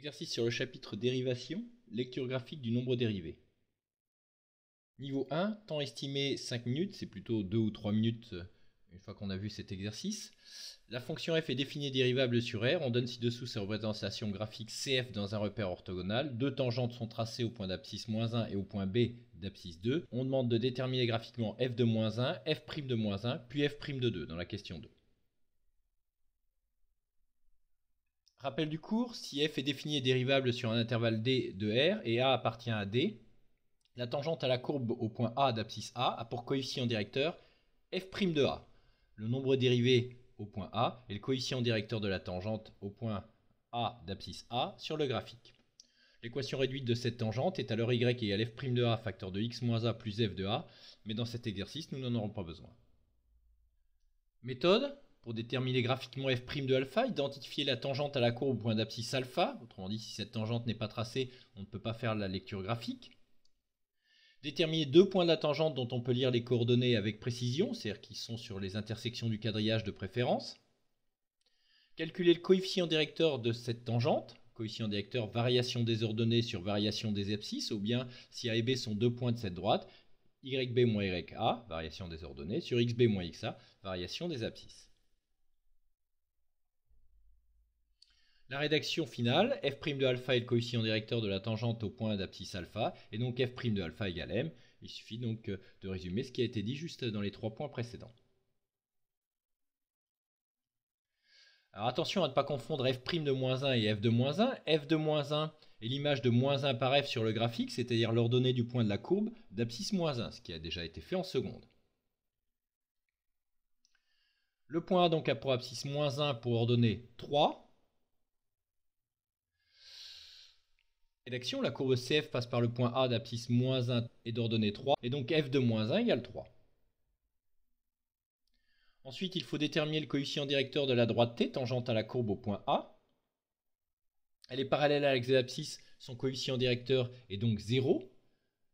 Exercice sur le chapitre Dérivation, lecture graphique du nombre dérivé. Niveau 1, temps estimé 5 minutes, c'est plutôt 2 ou 3 minutes une fois qu'on a vu cet exercice. La fonction f est définie et dérivable sur R. On donne ci-dessous sa représentation graphique CF dans un repère orthogonal. Deux tangentes sont tracées au point d'abscisse -1 et au point B d'abscisse 2. On demande de déterminer graphiquement f de -1, f' de -1, puis f' de 2 dans la question 2. Rappel du cours, si f est défini et dérivable sur un intervalle d de R et A appartient à D, la tangente à la courbe au point A d'abscisse A a pour coefficient directeur f' de A. Le nombre dérivé au point A est le coefficient directeur de la tangente au point A d'abscisse A sur le graphique. L'équation réduite de cette tangente est alors y égale f' de A facteur de x moins A plus f de A, mais dans cet exercice, nous n'en aurons pas besoin. Méthode: pour déterminer graphiquement f' de alpha, identifier la tangente à la courbe au point d'abscisse alpha. Autrement dit, si cette tangente n'est pas tracée, on ne peut pas faire la lecture graphique. Déterminer deux points de la tangente dont on peut lire les coordonnées avec précision, c'est-à-dire qui sont sur les intersections du quadrillage de préférence. Calculer le coefficient directeur de cette tangente, coefficient directeur variation des ordonnées sur variation des abscisses, ou bien si A et B sont deux points de cette droite, YB moins YA, variation des ordonnées, sur XB moins XA, variation des abscisses. La rédaction finale, f' de alpha est le coefficient directeur de la tangente au point d'abscisse alpha, et donc f' de alpha égale m. Il suffit donc de résumer ce qui a été dit juste dans les 3 points précédents. Alors attention à ne pas confondre f' de -1 et f de -1. F de -1 est l'image de -1 par f sur le graphique, c'est-à-dire l'ordonnée du point de la courbe d'abscisse -1, ce qui a déjà été fait en seconde. Le point A donc a pour abscisse -1 pour ordonnée 3. Rédaction, la courbe CF passe par le point A d'abscisse -1 et d'ordonnée 3, et donc f de -1 égale 3. Ensuite, il faut déterminer le coefficient directeur de la droite T tangente à la courbe au point A. Elle est parallèle à l'axe des abscisses, son coefficient directeur est donc 0.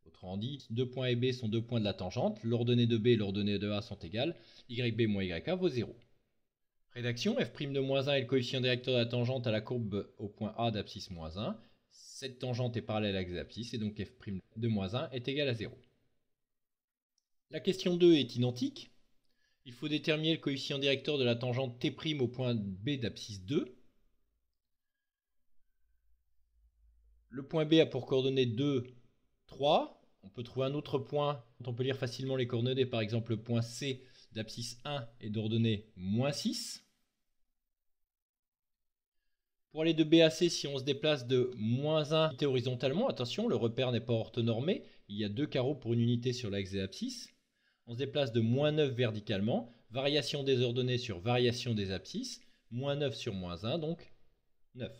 Autrement dit, deux points A et B sont deux points de la tangente, l'ordonnée de B et l'ordonnée de A sont égales, YB moins YA vaut 0. Rédaction, f' de -1 est le coefficient directeur de la tangente à la courbe au point A d'abscisse -1. Cette tangente est parallèle à l'axe des abscisses et donc f' de -1 est égal à 0. La question 2 est identique. Il faut déterminer le coefficient directeur de la tangente T' au point B d'abscisse 2. Le point B a pour coordonnées 2, 3. On peut trouver un autre point dont on peut lire facilement les coordonnées, par exemple le point C d'abscisse 1 et d'ordonnée -6. Pour aller de B à C, si on se déplace de -1 unité horizontalement, attention, le repère n'est pas orthonormé, il y a deux carreaux pour une unité sur l'axe des abscisses. On se déplace de -9 verticalement, variation des ordonnées sur variation des abscisses, -9 sur -1, donc 9,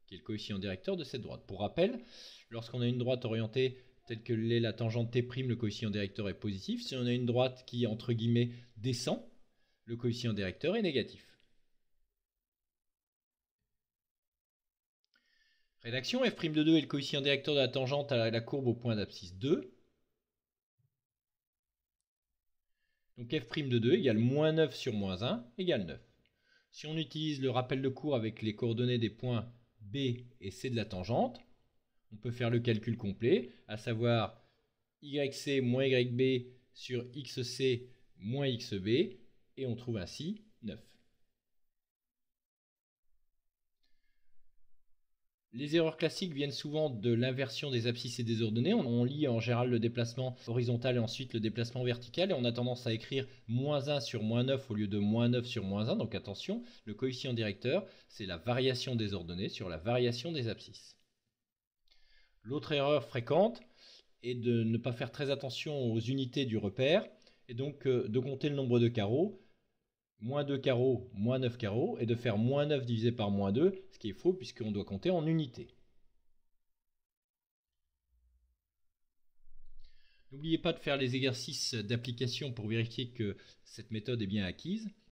qui est le coefficient directeur de cette droite. Pour rappel, lorsqu'on a une droite orientée telle que l'est la tangente T', le coefficient directeur est positif. Si on a une droite qui, entre guillemets, descend, le coefficient directeur est négatif. Rédaction, f' de 2 est le coefficient directeur de la tangente à la courbe au point d'abscisse 2. Donc f' de 2 égale -9 sur -1 égale 9. Si on utilise le rappel de cours avec les coordonnées des points B et C de la tangente, on peut faire le calcul complet, à savoir YC moins YB sur XC moins XB, et on trouve ainsi 9. Les erreurs classiques viennent souvent de l'inversion des abscisses et des ordonnées. On lit en général le déplacement horizontal et ensuite le déplacement vertical, et on a tendance à écrire -1 sur -9 au lieu de -9 sur -1. Donc attention, le coefficient directeur, c'est la variation des ordonnées sur la variation des abscisses. L'autre erreur fréquente est de ne pas faire très attention aux unités du repère, et donc de compter le nombre de carreaux, -2 carreaux, -9 carreaux, et de faire -9 divisé par -2, ce qui est faux puisqu'on doit compter en unités. N'oubliez pas de faire les exercices d'application pour vérifier que cette méthode est bien acquise.